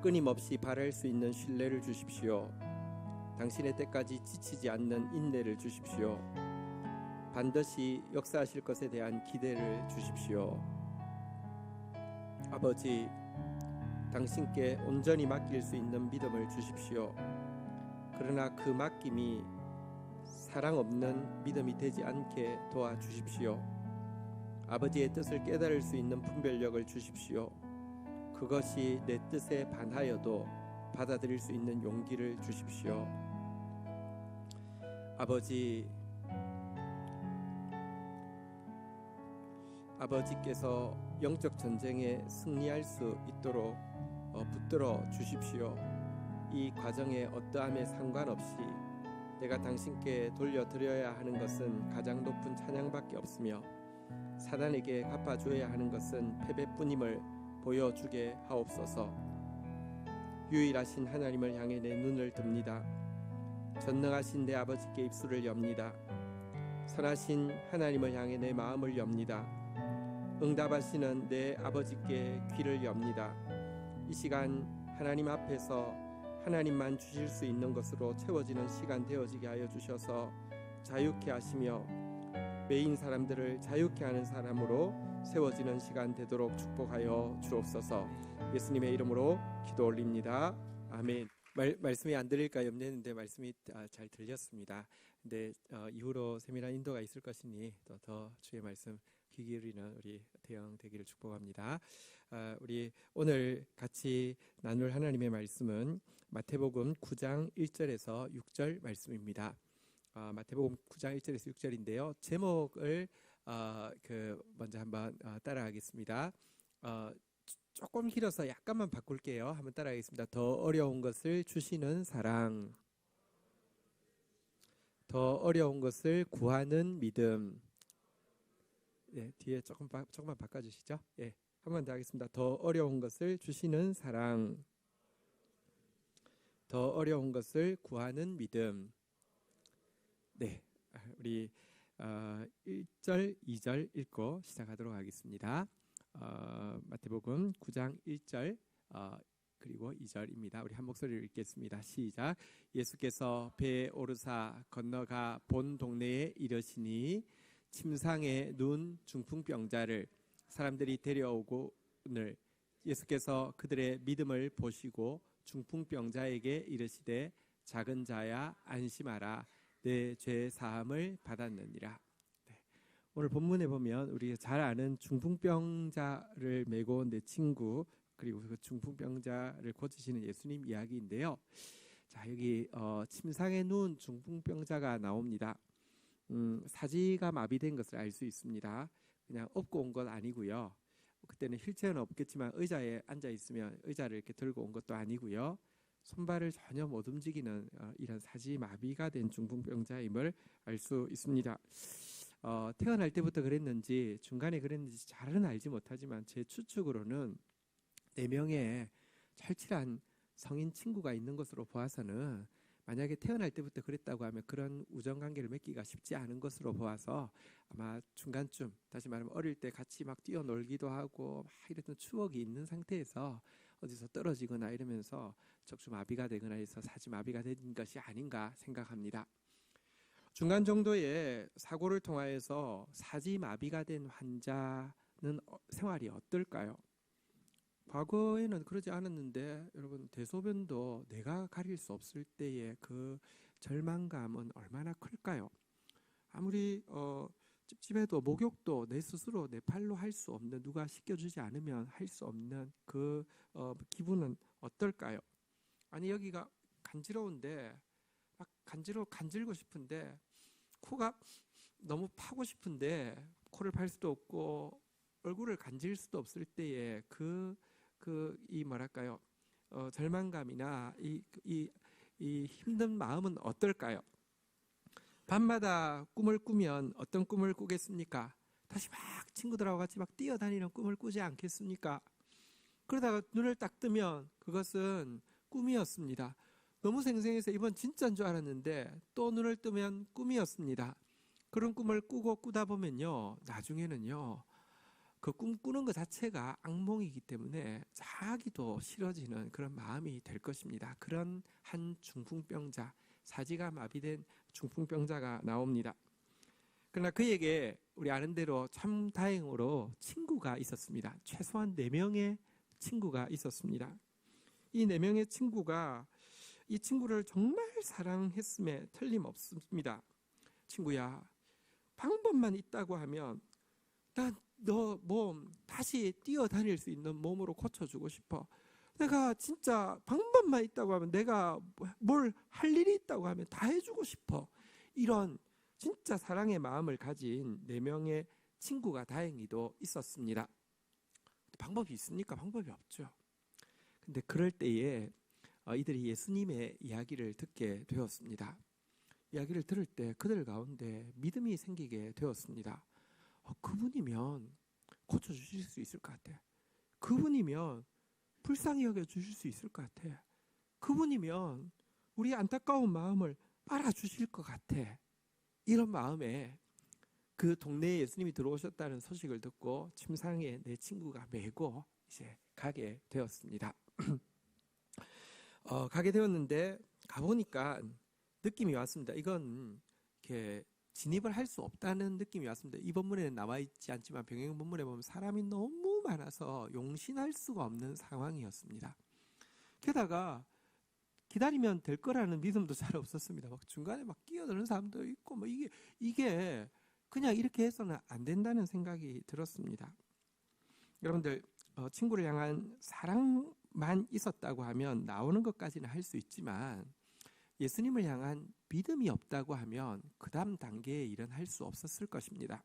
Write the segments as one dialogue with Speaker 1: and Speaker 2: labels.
Speaker 1: 끊임없이 바랄 수 있는 신뢰를 주십시오. 당신의 때까지 지치지 않는 인내를 주십시오. 반드시 역사하실 것에 대한 기대를 주십시오. 아버지, 당신께 온전히 맡길 수 있는 믿음을 주십시오. 그러나 그 맡김이 사랑 없는 믿음이 되지 않게 도와주십시오. 아버지의 뜻을 깨달을 수 있는 분별력을 주십시오. 그것이 내 뜻에 반하여도 받아들일 수 있는 용기를 주십시오. 아버지께서 영적 전쟁에 승리할 수 있도록 붙들어 주십시오. 이 과정에 어떠함에 상관없이 내가 당신께 돌려드려야 하는 것은 가장 높은 찬양밖에 없으며 사단에게 갚아줘야 하는 것은 패배뿐임을 보여주게 하옵소서. 유일하신 하나님을 향해 내 눈을 듭니다. 전능하신 내 아버지께 입술을 엽니다. 선하신 하나님을 향해 내 마음을 엽니다. 응답하시는 내 아버지께 귀를 엽니다. 이 시간 하나님 앞에서 하나님만 주실 수 있는 것으로 채워지는 시간 되어지게 하여 주셔서 자유케 하시며 매인 사람들을 자유케 하는 사람으로 세워지는 시간 되도록 축복하여 주옵소서. 예수님의 이름으로 기도 올립니다. 아멘. 말씀이 안 들릴까 염려했는데 말씀이 잘 들렸습니다. 근데 이후로 세밀한 인도가 있을 것이니 더 주의 말씀 귀 기울이는 우리 대영 되기를 축복합니다. 우리 오늘 같이 나눌 하나님의 말씀은 마태복음 9장 1절에서 6절 말씀입니다. 마태복음 9장 1절에서 6절인데요. 제목을 먼저 한번 따라하겠습니다. 조금 길어서 약간만 바꿀게요. 한번 따라하겠습니다. 더 어려운 것을 주시는 사랑, 더 어려운 것을 구하는 믿음. 네, 뒤에 조금만 바꿔주시죠. 예, 한 번 더 하겠습니다. 더 어려운 것을 주시는 사랑, 더 어려운 것을 구하는 믿음. 네, 우리 1절, 2절 읽고 시작하도록 하겠습니다. 마태복음 9장 1절 그리고 2절입니다. 우리 한 목소리로 읽겠습니다. 시작. 예수께서 배에 오르사 건너가 본 동네에 이르시니 침상에 누운 중풍병자를 사람들이 데려오고늘 예수께서 그들의 믿음을 보시고 중풍병자에게 이르시되 작은 자야 안심하라 내 죄 사함을 받았느니라. 네. 오늘 본문에 보면 우리가 잘 아는 중풍병자를 메고 온 내 친구 그리고 그 중풍병자를 고치시는 예수님 이야기인데요. 자, 여기 침상에 누운 중풍병자가 나옵니다. 사지가 마비된 것을 알 수 있습니다. 그냥 업고 온 것 아니고요. 그때는 휠체어는 없겠지만 의자에 앉아 있으면 의자를 이렇게 들고 온 것도 아니고요. 손발을 전혀 못 움직이는 이런 사지 마비가 된 중풍병자임을 알 수 있습니다. 태어날 때부터 그랬는지 중간에 그랬는지 잘은 알지 못하지만 제 추측으로는 4명의 철칠한 성인 친구가 있는 것으로 보아서는 만약에 태어날 때부터 그랬다고 하면 그런 우정관계를 맺기가 쉽지 않은 것으로 보아서 아마 중간쯤, 다시 말하면 어릴 때 같이 막 뛰어놀기도 하고 막 이랬던 추억이 있는 상태에서 어디서 떨어지거나 이러면서 척추마비가 되거나 해서 사지마비가 된 것이 아닌가 생각합니다. 중간 정도의 사고를 통하여서 사지마비가 된 환자는 생활이 어떨까요? 과거에는 그러지 않았는데 여러분 대소변도 내가 가릴 수 없을 때의 그 절망감은 얼마나 클까요? 아무리 찝찝해도 목욕도 내 스스로 내 팔로 할 수 없는 누가 시켜주지 않으면 할 수 없는 그 기분은 어떨까요? 아니 여기가 간지러운데 막 간질고 싶은데 코가 너무 파고 싶은데 코를 팔 수도 없고 얼굴을 간질 수도 없을 때의 이 뭐랄까요? 절망감이나 이 힘든 마음은 어떨까요? 밤마다 꿈을 꾸면 어떤 꿈을 꾸겠습니까? 다시 막 친구들하고 같이 막 뛰어다니는 꿈을 꾸지 않겠습니까? 그러다가 눈을 딱 뜨면 그것은 꿈이었습니다. 너무 생생해서 이번 진짜인 줄 알았는데 또 눈을 뜨면 꿈이었습니다. 그런 꿈을 꾸다 보면요, 나중에는요, 그 꿈꾸는 것 자체가 악몽이기 때문에 자기도 싫어지는 그런 마음이 될 것입니다. 그런 한 중풍병자, 사지가 마비된 중풍병자가 나옵니다. 그러나 그에게 우리 아는 대로 참 다행으로 친구가 있었습니다. 최소한 4명의 친구가 있었습니다. 이 4명의 친구가 이 친구를 정말 사랑했음에 틀림없습니다. 친구야, 방법만 있다고 하면 난 너 몸 다시 뛰어다닐 수 있는 몸으로 고쳐주고 싶어. 내가 진짜 방법만 있다고 하면, 내가 뭘 할 일이 있다고 하면 다 해주고 싶어. 이런 진짜 사랑의 마음을 가진 4명의 친구가 다행히도 있었습니다. 방법이 있습니까? 방법이 없죠. 근데 그럴 때에 이들이 예수님의 이야기를 듣게 되었습니다. 이야기를 들을 때 그들 가운데 믿음이 생기게 되었습니다. 그분이면 고쳐주실 수 있을 것 같아. 그분이면 불쌍히 여겨주실 수 있을 것 같아. 그분이면 우리 안타까운 마음을 알아주실 것 같아. 이런 마음에 그 동네에 예수님이 들어오셨다는 소식을 듣고 침상에 내 친구가 메고 이제 가게 되었습니다. 가게 되었는데 가보니까 느낌이 왔습니다. 이건 이렇게 진입을 할 수 없다는 느낌이 왔습니다. 이 본문에는 나와 있지 않지만 병행 본문에 보면 사람이 너무 많아서 용신할 수가 없는 상황이었습니다. 게다가 기다리면 될 거라는 믿음도 잘 없었습니다. 막 중간에 막 끼어드는 사람도 있고, 뭐 이게 그냥 이렇게 해서는 안 된다는 생각이 들었습니다. 여러분들, 친구를 향한 사랑만 있었다고 하면 나오는 것까지는 할 수 있지만, 예수님을 향한 믿음이 없다고 하면 그 다음 단계의 일은 할 수 없었을 것입니다.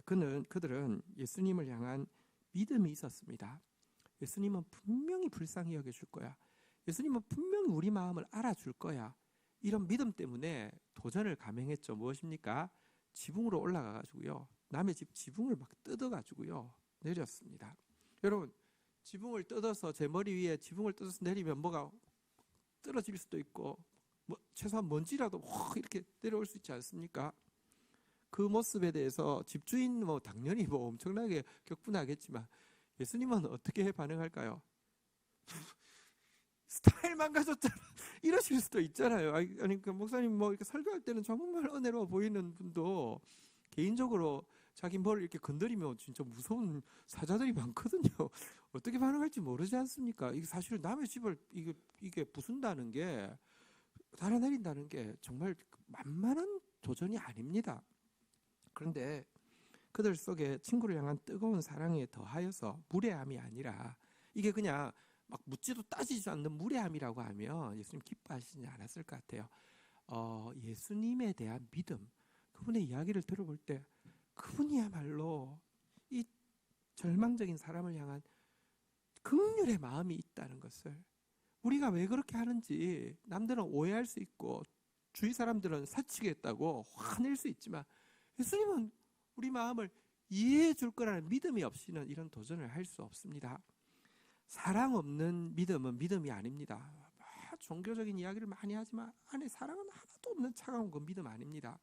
Speaker 1: 그들은 예수님을 향한 믿음이 있었습니다. 예수님은 분명히 불쌍히 여겨줄 거야. 예수님은 분명히 우리 마음을 알아줄 거야. 이런 믿음 때문에 도전을 감행했죠. 무엇입니까? 지붕으로 올라가가지고요, 남의 집 지붕을 막 뜯어가지고요 내렸습니다. 여러분, 지붕을 뜯어서, 제 머리 위에 지붕을 뜯어서 내리면 뭐가 떨어질 수도 있고, 최소한 먼지라도 확 이렇게 내려올 수 있지 않습니까? 그 모습에 대해서 집주인 당연히 엄청나게 격분하겠지만, 예수님은 어떻게 반응할까요? 스타일 망가졌잖아. 이러실 수도 있잖아요. 아니 그 목사님 이렇게 설교할 때는 정말 은혜로워 보이는 분도 개인적으로 자기 머리를 이렇게 건드리면 진짜 무서운 사자들이 많거든요. 어떻게 반응할지 모르지 않습니까? 이게 사실 남의 집을 이게 부순다는 게, 달아내린다는 게 정말 만만한 도전이 아닙니다. 그런데 그들 속에 친구를 향한 뜨거운 사랑에 더하여서 무례함이 아니라, 이게 그냥 막 묻지도 따지지 않는 무례함이라고 하면 예수님 기뻐하시지 않았을 것 같아요. 예수님에 대한 믿음, 그분의 이야기를 들어볼 때 그분이야말로 이 절망적인 사람을 향한 긍휼의 마음이 있다는 것을, 우리가 왜 그렇게 하는지 남들은 오해할 수 있고 주위 사람들은 사치겠다고 화낼 수 있지만, 예수님은 우리 마음을 이해해 줄 거라는 믿음이 없이는 이런 도전을 할 수 없습니다. 사랑 없는 믿음은 믿음이 아닙니다. 종교적인 이야기를 많이 하지만 안에 사랑은 하나도 없는 차가운 건 믿음 아닙니다.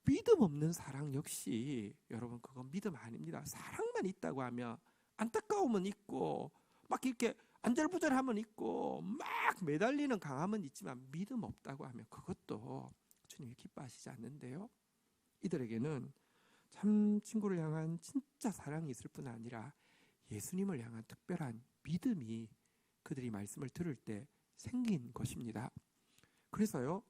Speaker 1: 믿음 없는 사랑 역시 여러분, 그건 믿음 아닙니다. 사랑만 있다고 하면 안타까움은 있고, 막 이렇게 안절부절함은 있고, 막 매달리는 강함은 있지만 믿음 없다고 하면 그것도 주님이 기뻐하시지 않는데요. 이들에게는 참 친구를 향한 진짜 사랑이 있을 뿐 아니라 예수님을 향한 특별한 믿음이 그들이 말씀을 들을 때 생긴 것입니다. 그래서요,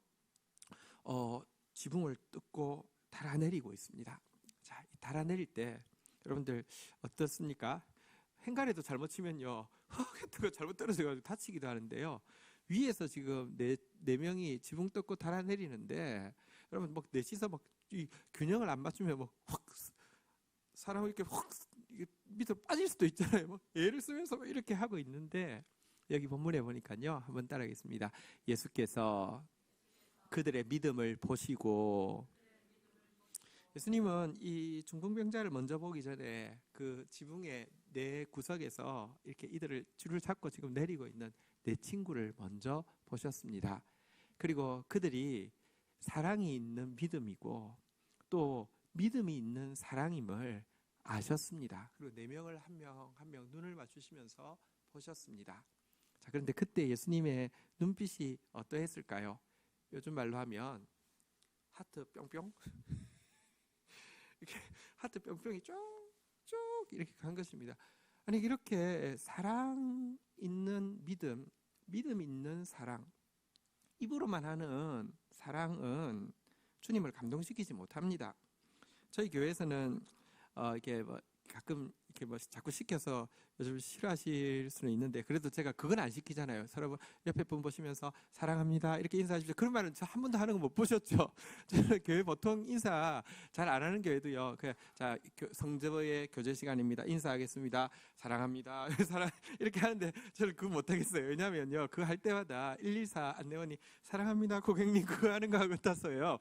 Speaker 1: 지붕을 뜯고 달아내리고 있습니다. 자, 달아내릴 때 여러분들 어떻습니까? 행간에도 잘못 치면요, 같은 거 잘못 떨어져가지고 다치기도 하는데요. 위에서 지금 네 명이 지붕 뜯고 달아내리는데, 여러분 넷이서 이 균형을 안 맞추면 확 사람을 이렇게 확 밑으로 빠질 수도 있잖아요. 애를 쓰면서 이렇게 하고 있는데, 여기 본문에 보니까요, 한번 따라하겠습니다. 예수께서 그들의 믿음을 보시고, 예수님은 이 중풍병자를 먼저 보기 전에 그 지붕의 네 구석에서 이렇게 이들을 줄을 잡고 지금 내리고 있는 네 친구를 먼저 보셨습니다. 그리고 그들이 사랑이 있는 믿음이고 또 믿음이 있는 사랑임을 아셨습니다. 그리고 4명을 한 명 한 명 눈을 맞추시면서 보셨습니다. 자, 그런데 그때 예수님의 눈빛이 어떠했을까요? 요즘 말로 하면 하트 뿅뿅 이렇게 하트 뿅뿅이 쭉쭉 이렇게 간 것입니다. 아니, 이렇게 사랑 있는 믿음 있는 사랑, 입으로만 하는 사랑은 주님을 감동시키지 못합니다. 저희 교회에서는 이렇게 뭐 가끔 이렇게 뭐 자꾸 시켜서 요즘 싫어하실 수는 있는데, 그래도 제가 그건 안 시키잖아요. 서로 옆에 분 보시면서 사랑합니다 이렇게 인사하십시오. 그런 말은 저 한 번도 하는 거 못 보셨죠? 저는 교회 보통 인사 잘 안 하는 교회도요. 그냥 자, 성저의 교제 시간입니다. 인사하겠습니다. 사랑합니다. 사랑 이렇게 하는데 저는 그거 못 하겠어요. 왜냐면요, 그거 할 때마다 114 안내원이 사랑합니다 고객님 그거 하는 거 같아서요.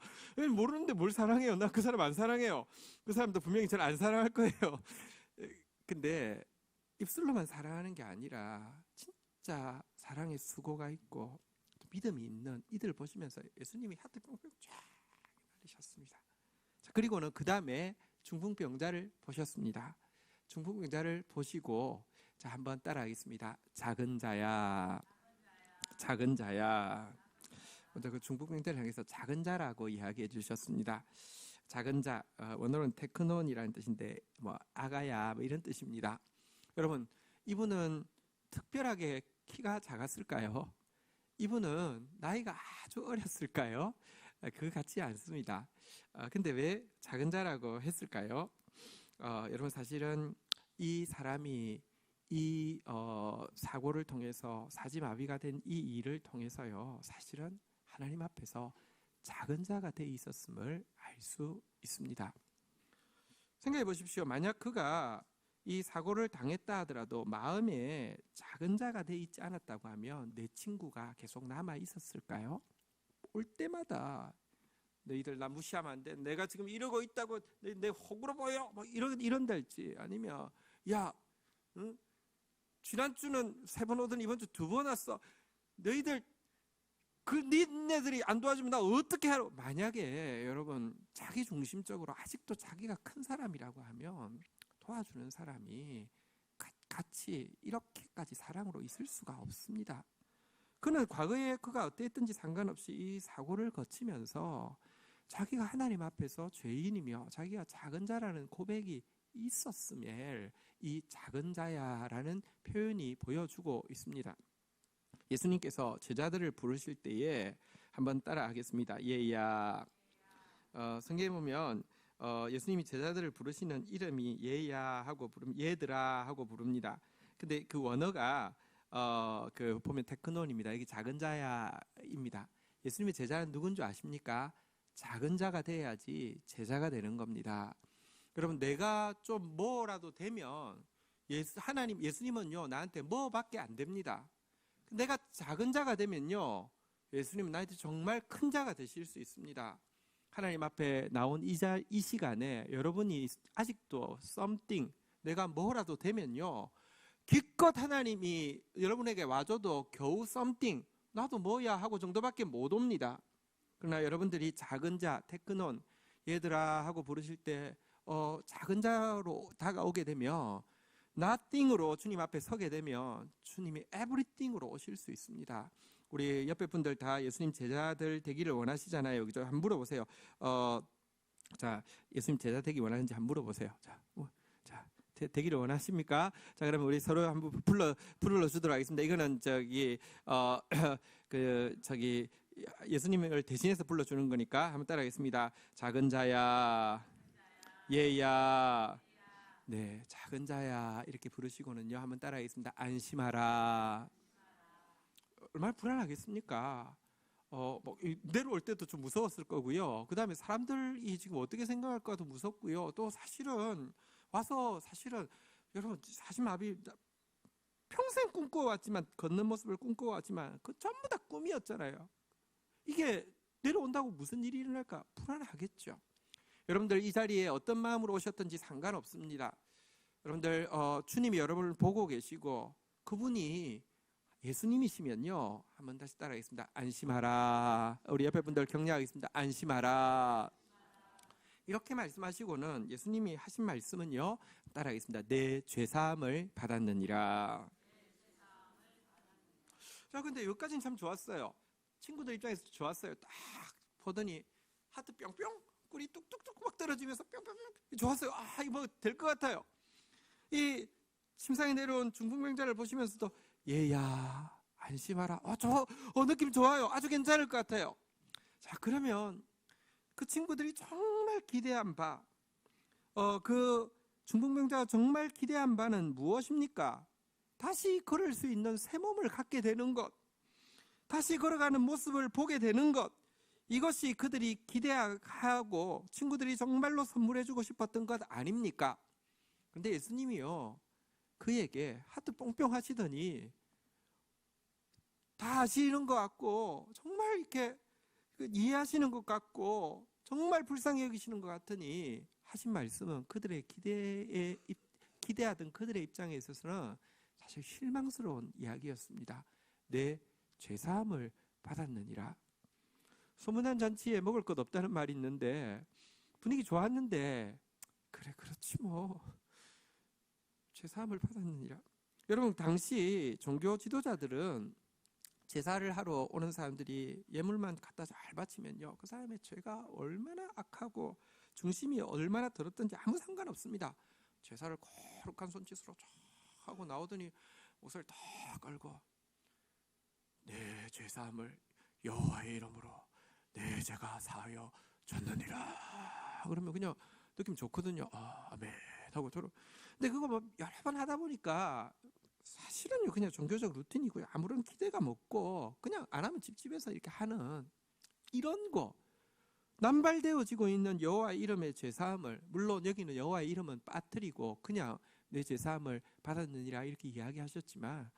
Speaker 1: 모르는데 뭘 사랑해요? 나 그 사람 안 사랑해요. 그 사람도 분명히 저를 안 사랑할 거예요. 근데 입술로만 사랑하는 게 아니라 진짜 사랑의 수고가 있고 믿음이 있는 이들을 보시면서 예수님이 하트 뿅뿅 쫙 날리셨습니다. 자, 그리고는 그 다음에 중풍병자를 보셨습니다. 중풍병자를 보시고, 자, 한번 따라하겠습니다. 작은 자야, 작은 자야. 먼저 그 중풍병자를 향해서 작은 자라고 이야기해 주셨습니다. 작은 자, 원어로는 테크논이라는 뜻인데 뭐 아가야 뭐 이런 뜻입니다. 여러분, 이분은 특별하게 키가 작았을까요? 이분은 나이가 아주 어렸을까요? 그거 같지 않습니다. 근데 왜 작은 자라고 했을까요? 여러분, 사실은 이 사람이 이 사고를 통해서 사지마비가 된 이 일을 통해서요, 사실은 하나님 앞에서 작은 자가 돼 있었음을 알 수 있습니다. 생각해 보십시오. 만약 그가 이 사고를 당했다 하더라도 마음에 작은 자가 돼 있지 않았다고 하면 내 친구가 계속 남아 있었을까요? 올 때마다 너희들 나 무시하면 안 돼. 내가 지금 이러고 있다고 내 호구로 보여. 뭐 이런달지, 아니면 야, 응? 지난주는 3번 오더니 이번 주 2번 왔어. 너희들 그 니네들이 안 도와주면 나 어떻게 하러? 만약에 여러분 자기 중심적으로 아직도 자기가 큰 사람이라고 하면 도와주는 사람이 같이 이렇게까지 사랑으로 있을 수가 없습니다. 그는 과거에 그가 어땠든지 상관없이 이 사고를 거치면서 자기가 하나님 앞에서 죄인이며 자기가 작은 자라는 고백이 있었음에 이 작은 자야라는 표현이 보여주고 있습니다. 예수님께서 제자들을 부르실 때에 한번 따라하겠습니다. 얘야. 성경에 보면 예수님이 제자들을 부르시는 이름이 얘야 하고 얘들아 하고 부릅니다. 근데 그 원어가 그 보면 테크논입니다. 이게 작은 자야입니다. 예수님의 제자는 누군 줄 아십니까? 작은 자가 돼야지 제자가 되는 겁니다. 여러분, 내가 좀 뭐라도 되면 예수님은요 나한테 뭐밖에 안 됩니다. 내가 작은 자가 되면요, 예수님은 나한테 정말 큰 자가 되실 수 있습니다. 하나님 앞에 나온 이 시간에 여러분이 아직도 something, 내가 뭐라도 되면요, 기껏 하나님이 여러분에게 와줘도 겨우 something, 나도 뭐야 하고 정도밖에 못 옵니다. 그러나 여러분들이 작은 자, 테크논, 얘들아 하고 부르실 때 작은 자로 다가오게 되면, nothing으로 주님 앞에 서게 되면 주님이 everything으로 오실 수 있습니다. 우리 옆에 분들 다 예수님 제자들 되기를 원하시잖아요. 그죠? 한번 물어보세요. 자, 예수님 제자 되기 원하는지 한번 물어보세요. 자, 되기를 원하십니까? 자, 그러면 우리 서로 한번 불러주도록 하겠습니다. 이거는 예수님을 대신해서 불러주는 거니까 한번 따라하겠습니다. 작은 자야, 얘야. 네, 작은 자야 이렇게 부르시고는요, 한번 따라하겠습니다. 안심하라. 얼마나 불안하겠습니까? 내려올 때도 좀 무서웠을 거고요. 그 다음에 사람들이 지금 어떻게 생각할까도 무섭고요. 또 사실은 와서 여러분 사지마비 평생 꿈꿔왔지만, 걷는 모습을 꿈꿔왔지만 그 전부 다 꿈이었잖아요. 이게 내려온다고 무슨 일이 일어날까 불안하겠죠. 여러분들 이 자리에 어떤 마음으로 오셨든지 상관없습니다. 여러분들 주님이 여러분을 보고 계시고 그분이 예수님이시면요, 한번 다시 따라하겠습니다. 안심하라. 우리 옆에 분들 격려하겠습니다. 안심하라. 이렇게 말씀하시고는 예수님이 하신 말씀은요, 따라하겠습니다. 내 죄사함을 받았느니라. 자, 근데 여기까지는 참 좋았어요. 친구들 입장에서 좋았어요. 딱 보더니 하트 뿅뿅, 꿀이 뚝뚝뚝 막 떨어지면서 뿅뿅뿅 좋았어요. 아, 이거 뭐 될 것 같아요. 이 침상에 내려온 중풍병자를 보시면서도 얘야 안심하라. 느낌 좋아요. 아주 괜찮을 것 같아요. 자, 그러면 그 친구들이 정말 기대한 바, 그 중풍병자가 정말 기대한 바는 무엇입니까? 다시 걸을 수 있는 새 몸을 갖게 되는 것, 다시 걸어가는 모습을 보게 되는 것, 이것이 그들이 기대하고 친구들이 정말로 선물해주고 싶었던 것 아닙니까? 그런데 예수님이요, 그에게 하트 뽕뽕 하시더니 다 아시는 것 같고 정말 이렇게 이해하시는 것 같고 정말 불쌍히 여기시는 것 같으니 하신 말씀은 그들의 기대하던 그들의 입장에 있어서는 사실 실망스러운 이야기였습니다. 내 죄사함을 받았느니라. 소문난 잔치에 먹을 것 없다는 말이 있는데 분위기 좋았는데 그래 그렇지 뭐 죄사함을 받았느니라. 여러분, 당시 종교 지도자들은 제사를 하러 오는 사람들이 예물만 갖다 잘 바치면요, 그 사람의 죄가 얼마나 악하고 중심이 얼마나 들었든지 아무 상관없습니다. 제사를 거룩한 손짓으로 쫙 하고 나오더니 옷을 다 깔고 내 죄사함을 여호와의 이름으로 내 죄가 사하여 줬느니라 그러면 그냥 느낌 좋거든요. 아멘 하고 저러. 근데 그거 뭐 여러 번 하다 보니까 사실은요 그냥 종교적 루틴이고요, 아무런 기대감 없고 그냥 안 하면 집집에서 이렇게 하는 이런 거, 남발되어지고 있는 여호와의 이름의 죄사함을, 물론 여기는 여호와의 이름은 빠뜨리고 그냥 내 죄사함을 받았느니라 이렇게 이야기하셨지만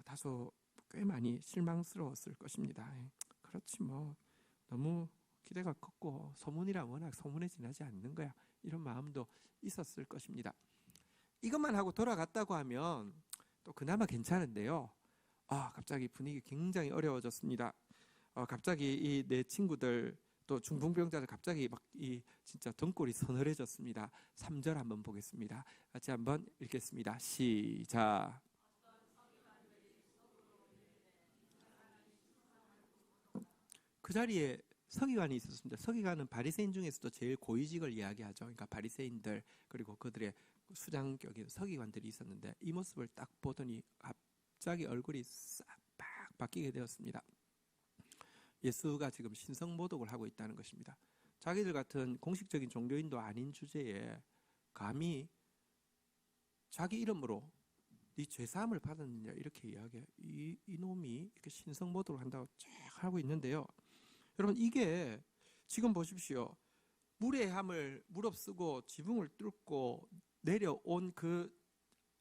Speaker 1: 다소 꽤 많이 실망스러웠을 것입니다. 그렇지 뭐 너무 기대가 컸고 소문이라 워낙 소문에 지나지 않는 거야, 이런 마음도 있었을 것입니다. 이것만 하고 돌아갔다고 하면 또 그나마 괜찮은데요, 갑자기 분위기 굉장히 어려워졌습니다. 갑자기 이 내 친구들 또 중풍병자들 갑자기 막 이 진짜 등골이 서늘해졌습니다. 3절 한번 보겠습니다. 같이 한번 읽겠습니다. 시작. 그 자리에 서기관이 있었습니다. 서기관은 바리새인 중에서도 제일 고위직을 이야기하죠. 그러니까 바리새인들 그리고 그들의 수장격인 서기관들이 있었는데 이 모습을 딱 보더니 갑자기 얼굴이 싹 바뀌게 되었습니다. 예수가 지금 신성모독을 하고 있다는 것입니다. 자기들 같은 공식적인 종교인도 아닌 주제에 감히 자기 이름으로 네 죄사함을 받았느냐 이렇게 이야기해. 이놈이 이렇게 신성모독을 한다고 쫙 하고 있는데요. 여러분, 이게 지금 보십시오. 무례함을 무릅쓰고 지붕을 뚫고 내려온 그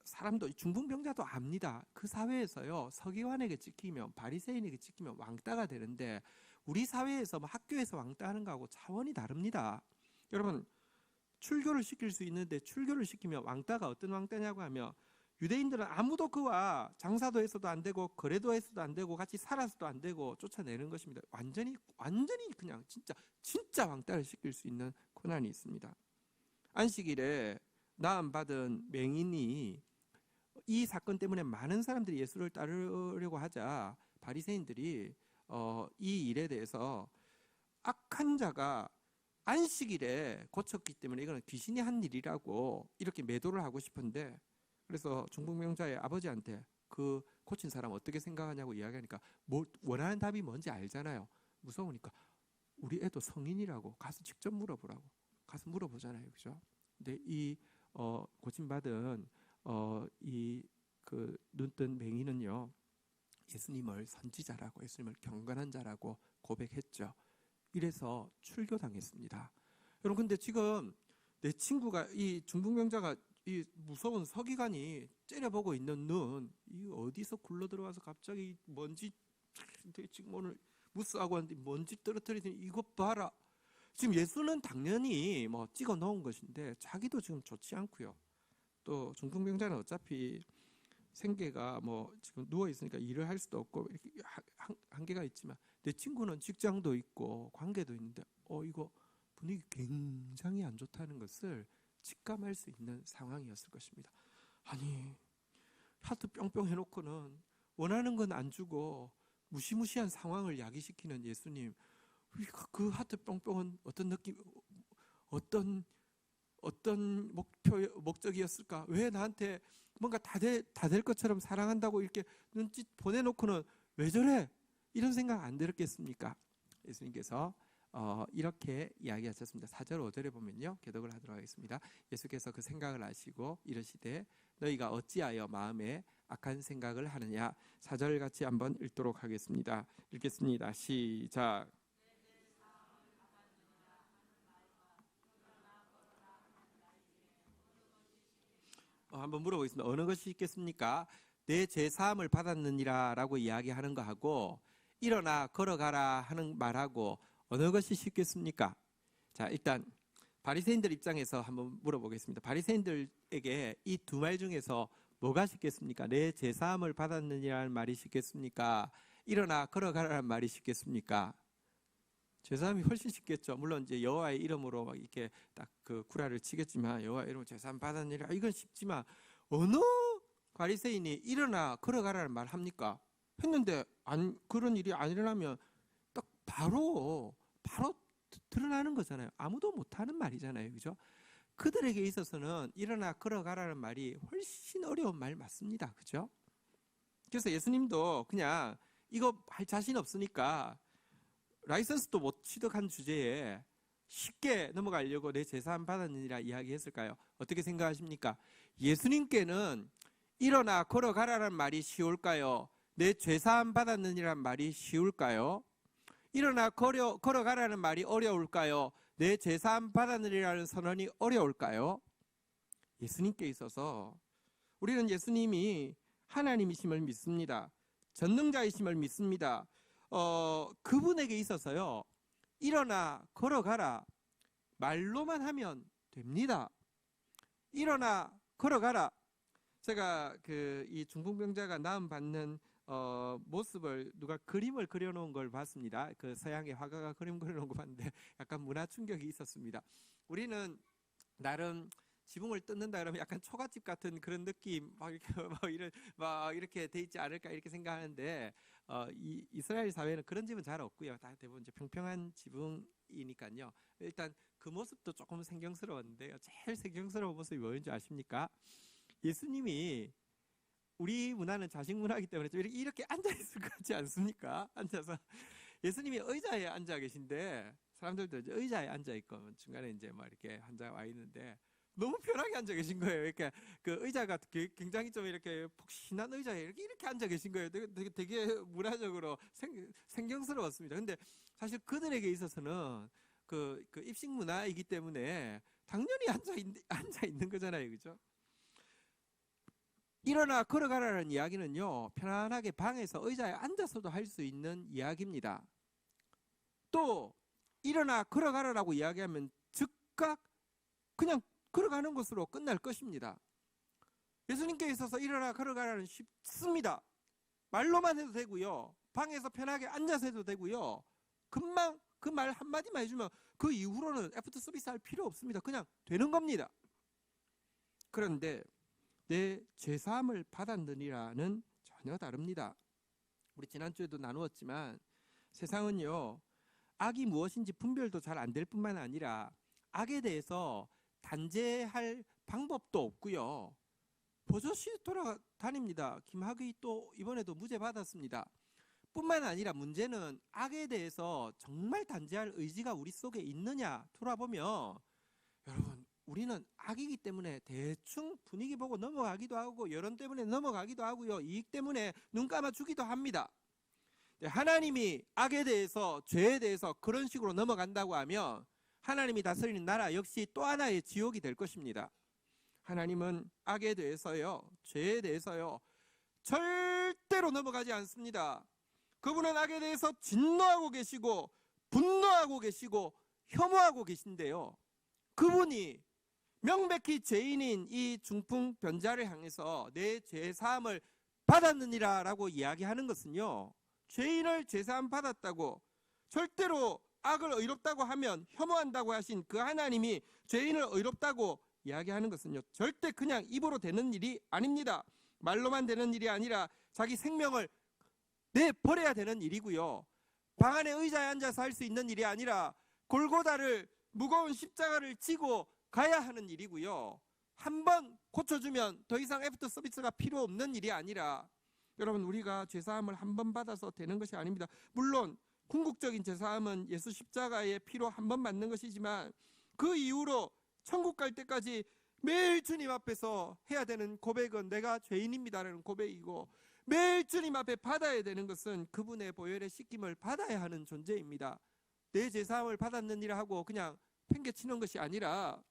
Speaker 1: 사람도, 중풍병자도 압니다. 그 사회에서요, 서기관에게 찍히면, 바리새인에게 찍히면 왕따가 되는데 우리 사회에서 뭐 학교에서 왕따하는 거하고 차원이 다릅니다. 여러분, 출교를 시킬 수 있는데 출교를 시키면 왕따가 어떤 왕따냐고 하면 유대인들은 아무도 그와 장사도 해서도 안 되고 거래도 해서도 안 되고 같이 살아서도 안 되고 쫓아내는 것입니다. 완전히 그냥 진짜 왕따를 시킬 수 있는 고난이 있습니다. 안식일에 나음 받은 맹인이 이 사건 때문에 많은 사람들이 예수를 따르려고 하자 바리새인들이 이 일에 대해서 악한 자가 안식일에 고쳤기 때문에 이거는 귀신이 한 일이라고 이렇게 매도를 하고 싶은데, 그래서 중풍병자의 아버지한테 그 고친 사람 어떻게 생각하냐고 이야기하니까 뭐 원하는 답이 뭔지 알잖아요. 무서우니까 우리 애도 성인이라고 가서 직접 물어보라고 가서 물어보잖아요, 그죠? 근데 이 고침받은 이 그 눈뜬 맹인은요, 예수님을 선지자라고, 예수님을 경건한 자라고 고백했죠. 이래서 출교당했습니다. 여러분, 근데 지금 내 친구가, 이 중풍병자가 이 무서운 서기관이 째려보고 있는 눈, 이 어디서 굴러 들어와서 갑자기 먼지 지금 오늘 무스하고 왔는데 먼지 떨어뜨리더니 이것 봐라. 지금 예수는 당연히 뭐 찍어 놓은 것인데 자기도 지금 좋지 않고요. 또 중풍병자는 어차피 생계가 뭐 지금 누워 있으니까 일을 할 수도 없고 이렇게 한계가 있지만 내 친구는 직장도 있고 관계도 있는데 이거 분위기 굉장히 안 좋다는 것을 직감할 수 있는 상황이었을 것입니다. 아니, 하트 뿅뿅 해놓고는 원하는 건 안 주고 무시무시한 상황을 야기시키는 예수님, 그 하트 뿅뿅은 어떤 느낌, 어떤 목적이었을까? 왜 나한테 뭔가 다 될 것처럼 사랑한다고 이렇게 눈짓 보내놓고는 왜 저래? 이런 생각 안 들었겠습니까? 예수님께서 이렇게 이야기하셨습니다. 4절 5절에 보면요, 교독을 하도록 하겠습니다. 예수께서 그 생각을 아시고 이르시되 너희가 어찌하여 마음에 악한 생각을 하느냐. 4절 같이 한번 읽도록 하겠습니다. 읽겠습니다. 시작. 한번 물어보겠습니다. 어느 것이 있겠습니까? 내 죄사함을 받았느니라 라고 이야기하는 거하고 일어나 걸어가라 하는 말하고 어느 것이 쉽겠습니까? 자, 일단 바리새인들 입장에서 한번 물어보겠습니다. 바리새인들에게 이 두 말 중에서 뭐가 쉽겠습니까? 내 죄사함을 받았느니라는 말이 쉽겠습니까? 일어나 걸어가라는 말이 쉽겠습니까? 죄사함이 훨씬 쉽겠죠. 물론 이제 여호와의 이름으로 막 이렇게 딱 그 구라를 치겠지만, 여호와의 이름으로 죄사함 받았느니라 이건 쉽지만, 어느 바리새인이 일어나 걸어가라는 말 합니까? 했는데 그런 일이 안 일어나면 딱 바로 드러나는 거잖아요. 아무도 못하는 말이잖아요, 그죠? 그들에게 있어서는 일어나 걸어가라는 말이 훨씬 어려운 말 맞습니다, 그죠? 그래서 예수님도 그냥 이거 할 자신 없으니까 라이선스도 못 취득한 주제에 쉽게 넘어가려고 내 제사함 받았느니라 이야기했을까요? 어떻게 생각하십니까? 예수님께는 일어나 걸어가라는 말이 쉬울까요? 내 죄사함 받았느니란 말이 쉬울까요? 일어나 걸어가라는 말이 어려울까요? 내 죄사함 받았느니라는 선언이 어려울까요? 예수님께 있어서 우리는 예수님이 하나님이심을 믿습니다. 전능자이심을 믿습니다. 그분에게 있어서요, 일어나 걸어가라 말로만 하면 됩니다. 일어나 걸어가라. 제가 이 중풍병자가 나음 받는 모습을 누가 그림을 그려놓은 걸 봤습니다. 그 서양의 화가가 그림 그려놓은 거 봤는데 약간 문화 충격이 있었습니다. 우리는 나름 지붕을 뜯는다 그러면 약간 초가집 같은 그런 느낌, 막 이렇게 돼 있지 않을까 이렇게 생각하는데, 이스라엘 사회는 그런 집은 잘 없고요. 다 대부분 이제 평평한 지붕이니까요. 일단 그 모습도 조금 생경스러웠는데요. 제일 생경스러운 모습이 뭐인지 아십니까? 예수님이, 우리 문화는 자식 문화이기 때문에 좀 이렇게 앉아 있을 것 같지 않습니까? 앉아서 예수님이 의자에 앉아 계신데 사람들도 이제 의자에 앉아 있고 중간에 이제 막 이렇게 앉아 와 있는데 너무 편하게 앉아 계신 거예요. 이렇게 그 의자가 굉장히 좀 이렇게 폭신한 의자에 이렇게 앉아 계신 거예요. 되게 문화적으로 생경스러웠습니다. 근데 사실 그들에게 있어서는 그 입식 문화이기 때문에 당연히 앉아 있는 거잖아요, 그죠? 일어나 걸어가라는 이야기는요, 편안하게 방에서 의자에 앉아서도 할 수 있는 이야기입니다. 또 일어나 걸어가라라고 이야기하면 즉각 그냥 걸어가는 것으로 끝날 것입니다. 예수님께 있어서 일어나 걸어가라는 쉽습니다. 말로만 해도 되고요, 방에서 편하게 앉아서 해도 되고요, 금방 그 말 한마디만 해주면 그 이후로는 애프터 서비스 할 필요 없습니다. 그냥 되는 겁니다. 그런데 내 죄사함을 받았느니라는 전혀 다릅니다. 우리 지난주에도 나누었지만 세상은요, 악이 무엇인지 분별도 잘 안 될 뿐만 아니라 악에 대해서 단죄할 방법도 없고요, 버젓이 돌아다닙니다. 김학의 또 이번에도 무죄 받았습니다. 뿐만 아니라 문제는 악에 대해서 정말 단죄할 의지가 우리 속에 있느냐 돌아보면, 여러분, 우리는 악이기 때문에 대충 분위기 보고 넘어가기도 하고 여론 때문에 넘어가기도 하고요, 이익 때문에 눈 감아주기도 합니다. 하나님이 악에 대해서, 죄에 대해서 그런 식으로 넘어간다고 하면 하나님이 다스리는 나라 역시 또 하나의 지옥이 될 것입니다. 하나님은 악에 대해서요, 죄에 대해서요, 절대로 넘어가지 않습니다. 그분은 악에 대해서 진노하고 계시고 분노하고 계시고 혐오하고 계신데요, 그분이 명백히 죄인인 이 중풍병자를 향해서 내 죄사함을 받았느니라 라고 이야기하는 것은요, 죄인을 죄사함 받았다고 절대로 악을 의롭다고 하면 혐오한다고 하신 그 하나님이 죄인을 의롭다고 이야기하는 것은요, 절대 그냥 입으로 되는 일이 아닙니다. 말로만 되는 일이 아니라 자기 생명을 내버려야 되는 일이고요. 방 안에 의자에 앉아서 할 수 있는 일이 아니라 골고다를, 무거운 십자가를 지고 가야 하는 일이고요. 한 번 고쳐주면 더 이상 애프터 서비스가 필요 없는 일이 아니라, 여러분, 우리가 죄사함을 한 번 받아서 되는 것이 아닙니다. 물론 궁극적인 죄사함은 예수 십자가의 피로 한 번 맞는 것이지만, 그 이후로 천국 갈 때까지 매일 주님 앞에서 해야 되는 고백은 내가 죄인입니다라는 고백이고, 매일 주님 앞에 받아야 되는 것은 그분의 보혈의 씻김을 받아야 하는 존재입니다. 내 죄사함을 받았느니라 하고 그냥 팽개치는 것이 아니라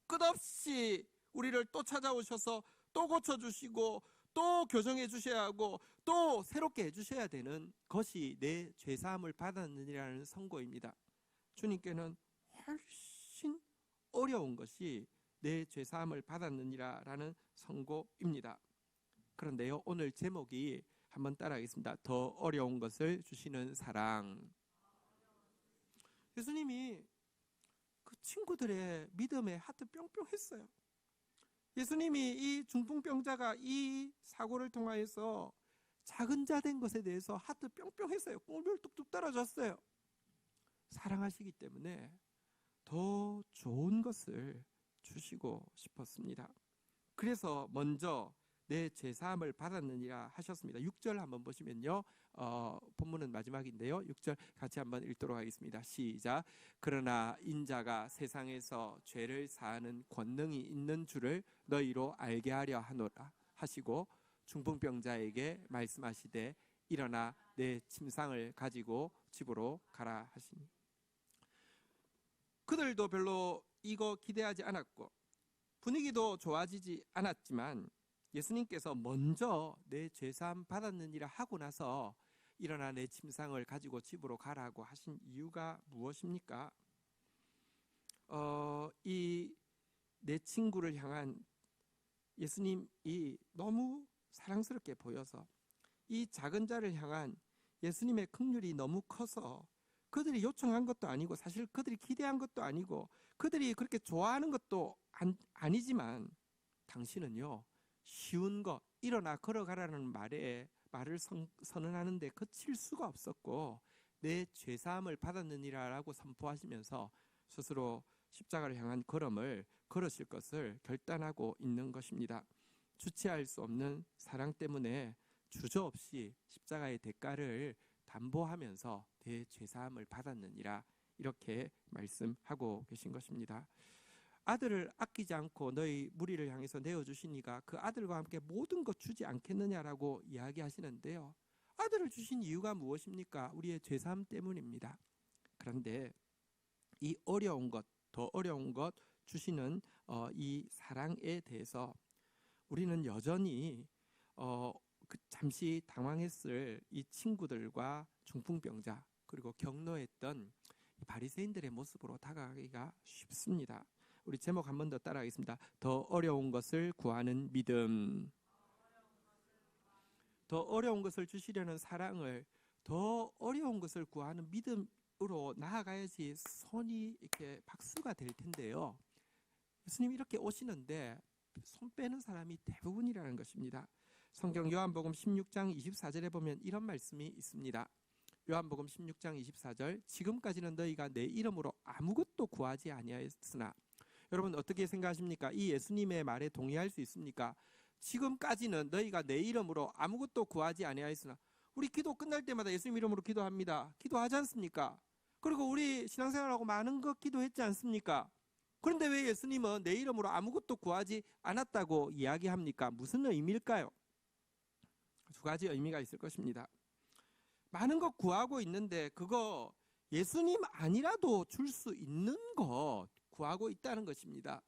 Speaker 1: 끝없이 우리를 또 찾아오셔서 또 고쳐주시고 또 교정해 주셔야 하고 또 새롭게 해주셔야 되는 것이 내 죄사함을 받았느니라는 선고입니다. 주님께는 훨씬 어려운 것이 내 죄사함을 받았느니라라는 선고입니다. 그런데요, 오늘 제목이 한번 따라하겠습니다. 더 어려운 것을 주시는 사랑. 예수님이 그 친구들의 믿음에 하트 뿅뿅 했어요. 예수님이 이 중풍병자가 이 사고를 통하여서 작은 자 된 것에 대해서 하트 뿅뿅 했어요. 꿀물 뚝뚝 떨어졌어요. 사랑하시기 때문에 더 좋은 것을 주시고 싶었습니다. 그래서 먼저 내 죄사함을 받았느니라 하셨습니다. 6절 한번 보시면요, 본문은 마지막인데요, 6절 같이 한번 읽도록 하겠습니다. 시작. 그러나 인자가 세상에서 죄를 사하는 권능이 있는 줄을 너희로 알게 하려 하노라 하시고, 중풍병자에게 말씀하시되 일어나 내 침상을 가지고 집으로 가라 하시니. 그들도 별로 이거 기대하지 않았고 분위기도 좋아지지 않았지만, 예수님께서 먼저 내 죄사함 받았느니라 하고 나서 일어나 내 침상을 가지고 집으로 가라고 하신 이유가 무엇입니까? 이 내 친구를 향한 예수님이 너무 사랑스럽게 보여서, 이 작은 자를 향한 예수님의 긍휼이 너무 커서, 그들이 요청한 것도 아니고 사실 그들이 기대한 것도 아니고 그들이 그렇게 좋아하는 것도 아니지만, 당신은요 쉬운 거 일어나 걸어가라는 말을 선언하는데 그칠 수가 없었고, 내 죄사함을 받았느니라라고 선포하시면서 스스로 십자가를 향한 걸음을 걸으실 것을 결단하고 있는 것입니다. 주체할 수 없는 사랑 때문에 주저없이 십자가의 대가를 담보하면서 내 죄사함을 받았느니라, 이렇게 말씀하고 계신 것입니다. 아들을 아끼지 않고 너희 무리를 향해서 내어주시니가 그 아들과 함께 모든 것 주지 않겠느냐라고 이야기하시는데요, 아들을 주신 이유가 무엇입니까? 우리의 죄사함 때문입니다. 그런데 이 어려운 것, 더 어려운 것 주시는 이 사랑에 대해서 우리는 여전히 잠시 당황했을 이 친구들과 중풍병자, 그리고 격노했던 바리새인들의 모습으로 다가가기가 쉽습니다. 우리 제목 한 번 더 따라하겠습니다. 더 어려운 것을 구하는 믿음. 더 어려운 것을 주시려는 사랑을, 더 어려운 것을 구하는 믿음으로 나아가야지 손이 이렇게 박수가 될 텐데요, 예수님이 이렇게 오시는데 손 빼는 사람이 대부분이라는 것입니다. 성경 요한복음 16장 24절에 보면 이런 말씀이 있습니다. 요한복음 16장 24절. 지금까지는 너희가 내 이름으로 아무것도 구하지 아니하였으나. 여러분 어떻게 생각하십니까? 이 예수님의 말에 동의할 수 있습니까? 지금까지는 너희가 내 이름으로 아무것도 구하지 아니하였으나. 우리 기도 끝날 때마다 예수님 이름으로 기도합니다. 기도하지 않습니까? 그리고 우리 신앙생활하고 많은 것 기도했지 않습니까? 그런데 왜 예수님은 내 이름으로 아무것도 구하지 않았다고 이야기합니까? 무슨 의미일까요? 두 가지 의미가 있을 것입니다. 많은 것 구하고 있는데 그거 예수님 아니라도 줄 수 있는 것 구하고 있다는 것입니다.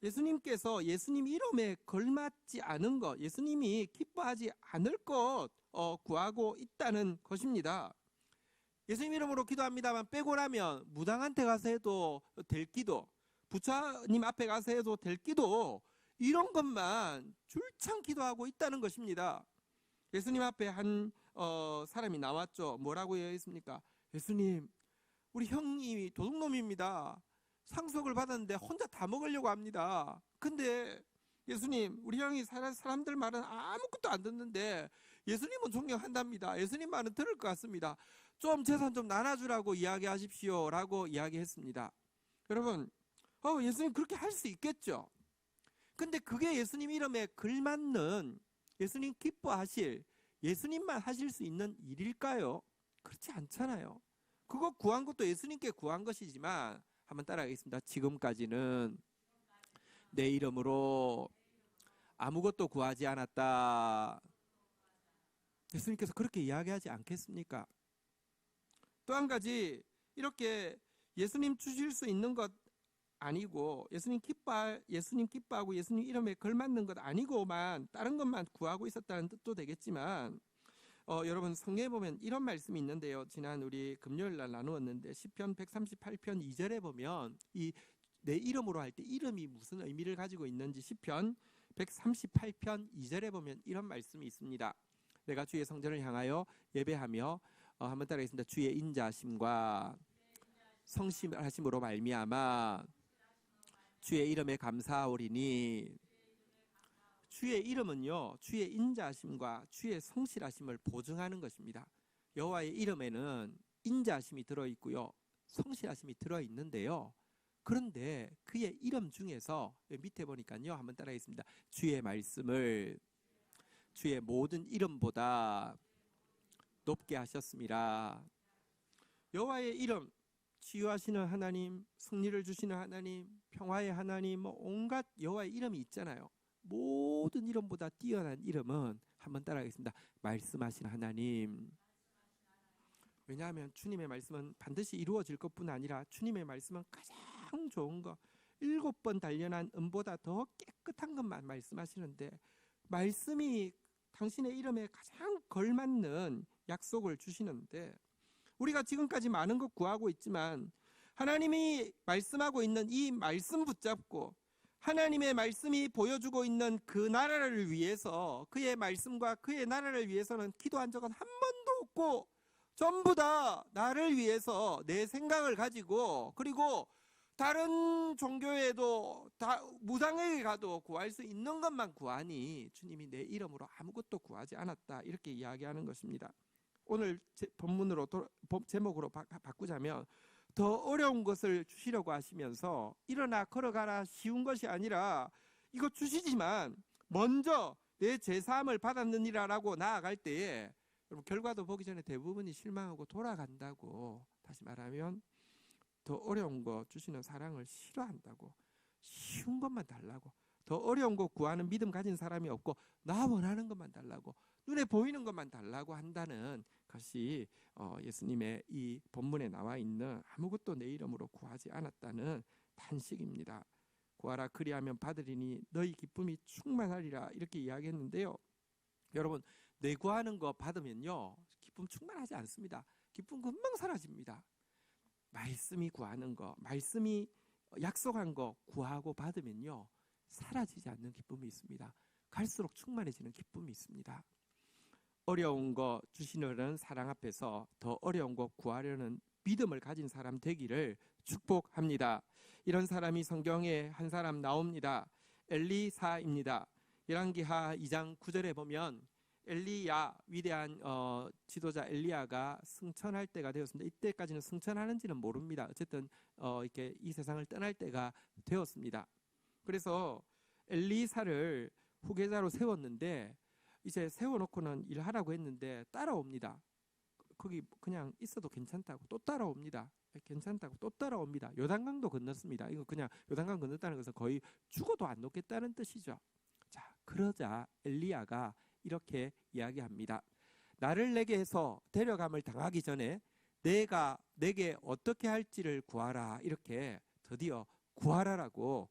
Speaker 1: 예수님께서 예수님 이름에 걸맞지 않은 것, 예수님이 기뻐하지 않을 것 구하고 있다는 것입니다. 예수님 이름으로 기도합니다만 빼고 나면 무당한테 가서 해도 될 기도, 부처님 앞에 가서 해도 될 기도, 이런 것만 줄창 기도하고 있다는 것입니다. 예수님 앞에 한 사람이 나왔죠. 뭐라고 얘기했습니까? 예수님,
Speaker 2: 우리 형이 도둑놈입니다. 상속을 받았는데 혼자 다 먹으려고 합니다. 근데 예수님, 우리 형이 사람들 말은 아무것도 안 듣는데 예수님은 존경한답니다. 예수님 말은 들을 것 같습니다. 좀 재산 좀 나눠주라고 이야기하십시오 라고 이야기했습니다. 여러분, 예수님 그렇게 할 수 있겠죠. 근데 그게 예수님 이름에 걸맞는, 예수님 기뻐하실, 예수님만 하실 수 있는 일일까요? 그렇지 않잖아요. 그거 구한 것도 예수님께 구한 것이지만, 한번 따라하겠습니다. 지금까지는 내 이름으로 아무것도 구하지 않았다. 예수님께서 그렇게 이야기하지 않겠습니까? 또 한 가지, 이렇게 예수님 주실 수 있는 것 아니고, 예수님 기뻐하고 예수님 이름에 걸맞는 것 아니고만 다른 것만 구하고 있었다는 뜻도 되겠지만, 여러분 성경에 보면 이런 말씀이 있는데요. 지난 우리 금요일 날 나누었는데 시편 138편 2절에 보면 이 내 이름으로 할 때 이름이 무슨 의미를 가지고 있는지 시편 138편 2절에 보면 이런 말씀이 있습니다. 내가 주의 성전을 향하여 예배하며 한번 따라하겠습니다. 주의 인자하심과 성실하심으로 말미암아 주의 이름에 감사하오리니. 주의 이름은요, 주의 인자하심과 주의 성실하심을 보증하는 것입니다. 여호와의 이름에는 인자하심이 들어있고요, 성실하심이 들어있는데요. 그런데 그의 이름 중에서 밑에 보니까요, 한번 따라하겠습니다. 주의 말씀을 주의 모든 이름보다 높게 하셨습니다. 여호와의 이름, 치유하시는 하나님, 승리를 주시는 하나님, 평화의 하나님, 온갖 여호와의 이름이 있잖아요. 모든 이름보다 뛰어난 이름은, 한번 따라하겠습니다. 말씀하신 하나님. 왜냐하면 주님의 말씀은 반드시 이루어질 것뿐 아니라 주님의 말씀은 가장 좋은 거, 7번 단련한 은보다 더 깨끗한 것만 말씀하시는데, 말씀이 당신의 이름에 가장 걸맞는 약속을 주시는데, 우리가 지금까지 많은 것 구하고 있지만 하나님이 말씀하고 있는 이 말씀 붙잡고 하나님의 말씀이 보여주고 있는 그 나라를 위해서, 그의 말씀과 그의 나라를 위해서는 기도한 적은 한 번도 없고, 전부 다 나를 위해서 내 생각을 가지고, 그리고 다른 종교에도 다 무당에게 가도 구할 수 있는 것만 구하니 주님이 내 이름으로 아무것도 구하지 않았다, 이렇게 이야기하는 것입니다. 오늘 본문으로 제목으로 바꾸자면, 더 어려운 것을 주시려고 하시면서 일어나 걸어가라 쉬운 것이 아니라 이거 주시지만 먼저 내 제사함을 받았느니라라고 나아갈 때에, 여러분 결과도 보기 전에 대부분이 실망하고 돌아간다고. 다시 말하면 더 어려운 거 주시는 사랑을 싫어한다고. 쉬운 것만 달라고. 더 어려운 거 구하는 믿음 가진 사람이 없고 나 원하는 것만 달라고, 눈에 보이는 것만 달라고 한다는 것이 예수님의 이 본문에 나와 있는 아무것도 내 이름으로 구하지 않았다는 탄식입니다. 구하라 그리하면 받으리니 너희 기쁨이 충만하리라, 이렇게 이야기했는데요. 여러분, 내 구하는 거 받으면요 기쁨 충만하지 않습니다. 기쁨 금방 사라집니다. 말씀이 구하는 거, 말씀이 약속한 거 구하고 받으면요 사라지지 않는 기쁨이 있습니다. 갈수록 충만해지는 기쁨이 있습니다. 어려운 거 주시려는 사랑 앞에서 더 어려운 거 구하려는 믿음을 가진 사람 되기를 축복합니다. 이런 사람이 성경에 한 사람 나옵니다. 엘리사입니다. 열왕기하 2장 9절에 보면 엘리야, 위대한 지도자 엘리야가 승천할 때가 되었습니다. 이때까지는 승천하는지는 모릅니다. 어쨌든 이렇게 이 세상을 떠날 때가 되었습니다. 그래서 엘리사를 후계자로 세웠는데, 이제 세워놓고는 일하라고 했는데 따라옵니다. 거기 그냥 있어도 괜찮다고 또 따라옵니다. 괜찮다고 또 따라옵니다. 요단강도 건넜습니다. 이거 그냥 요단강 건넜다는 것은 거의 죽어도 안 놓겠다는 뜻이죠. 자, 그러자 엘리야가 이렇게 이야기합니다. 나를 내게 해서 데려감을 당하기 전에 내가 내게 어떻게 할지를 구하라, 이렇게 드디어 구하라라고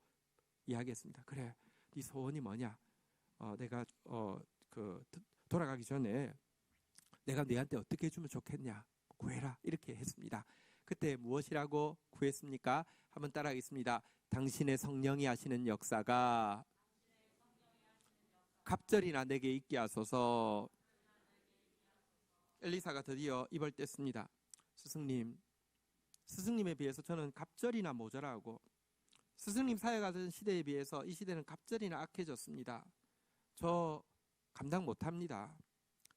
Speaker 2: 이야기했습니다. 그래, 네 소원이 뭐냐? 내가 돌아가기 전에 내가 너한테 어떻게 해주면 좋겠냐? 구해라, 이렇게 했습니다. 그때 무엇이라고 구했습니까? 한번 따라하겠습니다. 당신의 성령이 하시는 역사가 갑절이나 내게 있게 하소서. 엘리사가 드디어 입을 뗐습니다. 스승님, 스승님에 비해서 저는 갑절이나 모자라고, 스승님 사역하던 시대에 비해서 이 시대는 갑절이나 악해졌습니다. 저 감당 못합니다.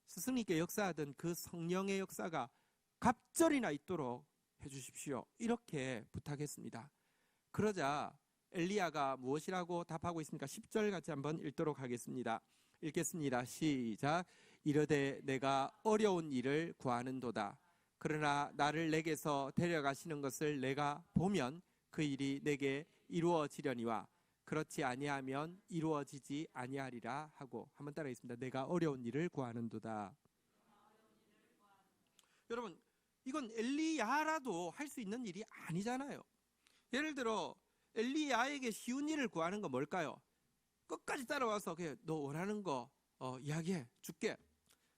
Speaker 2: 스승님께 역사하던 그 성령의 역사가 갑절이나 있도록 해주십시오. 이렇게 부탁했습니다. 그러자 엘리야가 무엇이라고 답하고 있습니까? 10절 같이 한번 읽도록 하겠습니다. 읽겠습니다. 시작. 이르되 내가 어려운 일을 구하는도다. 그러나 나를 내게서 데려가시는 것을 내가 보면 그 일이 내게 이루어지려니와 그렇지 아니하면 이루어지지 아니하리라 하고, 한번 따라하겠습니다. 내가 어려운 일을 구하는도다. 여러분, 이건 엘리야라도 할 수 있는 일이 아니잖아요. 예를 들어 엘리야에게 쉬운 일을 구하는 건 뭘까요? 끝까지 따라와서 그냥 너 원하는 거 이야기해 줄게.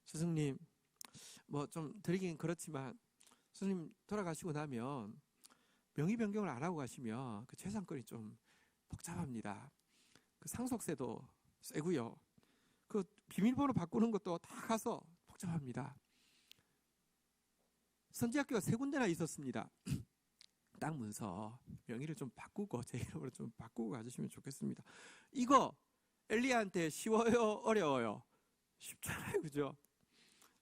Speaker 2: 스승님, 뭐 좀 드리긴 그렇지만 스승님 돌아가시고 나면 명의 변경을 안 하고 가시면 그 재산권이 좀 복잡합니다. 그 상속세도 세고요. 그 비밀번호 바꾸는 것도 다 가서 복잡합니다. 선지학교가 3군데나 있었습니다. 땅 문서 명의를 좀 바꾸고 제 이름으로 좀 바꾸고 가주시면 좋겠습니다. 이거 엘리야한테 쉬워요? 어려워요? 쉽잖아요, 그죠?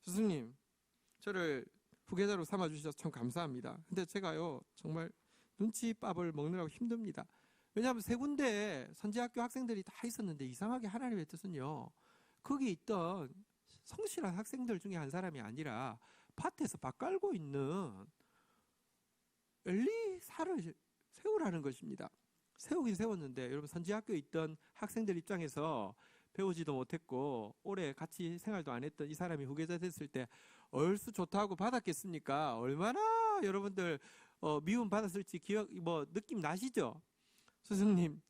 Speaker 2: 스승님, 저를 후계자로 삼아주셔서 참 감사합니다. 근데 제가요 정말 눈치밥을 먹느라고 힘듭니다. 왜냐하면 3군데 선지학교 학생들이 다 있었는데 이상하게 하나님의 뜻은요, 거기 있던 성실한 학생들 중에 한 사람이 아니라 밭에서 밭 깔고 있는 엘리사를 세우라는 것입니다. 세우긴 세웠는데 여러분, 선지학교에 있던 학생들 입장에서 배우지도 못했고 오래 같이 생활도 안 했던 이 사람이 후계자 됐을 때 얼쑤 좋다고 받았겠습니까? 얼마나 여러분들 미움 받았을지 기억 느낌 나시죠? 스승님,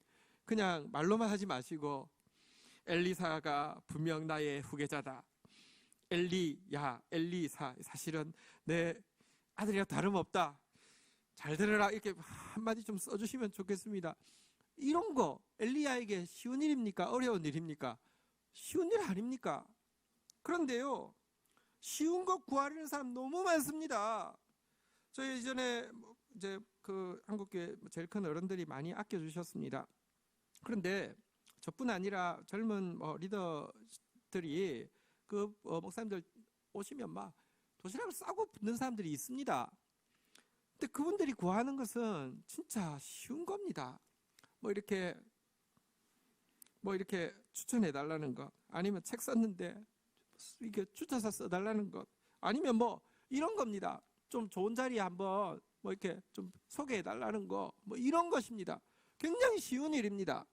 Speaker 2: 그냥 말로만 하지 마시고 엘리사가 분명 나의 후계자다. 엘리사 사실은 내 아들이랑 다름없다. 잘 들으라. 이렇게 한마디 좀 써주시면 좋겠습니다. 이런 거 엘리야에게 쉬운 일입니까? 어려운 일입니까? 쉬운 일 아닙니까? 그런데요, 쉬운 거 구하려는 사람 너무 많습니다. 저희 이전에 이제 그 한국교회 제일 큰 어른들이 많이 아껴주셨습니다. 그런데 저뿐 아니라 젊은 리더들이 그 목사님들 오시면 막 도시락을 싸고 붙는 사람들이 있습니다. 근데 그분들이 구하는 것은 진짜 쉬운 겁니다. 뭐 이렇게 추천해 달라는 것, 아니면 책 썼는데 이게 추천서 써달라는 것, 아니면 뭐 이런 겁니다. 좀 좋은 자리에 한번 뭐 이렇게 좀 소개해 달라는 거, 뭐 이런 것입니다. 굉장히 쉬운 일입니다.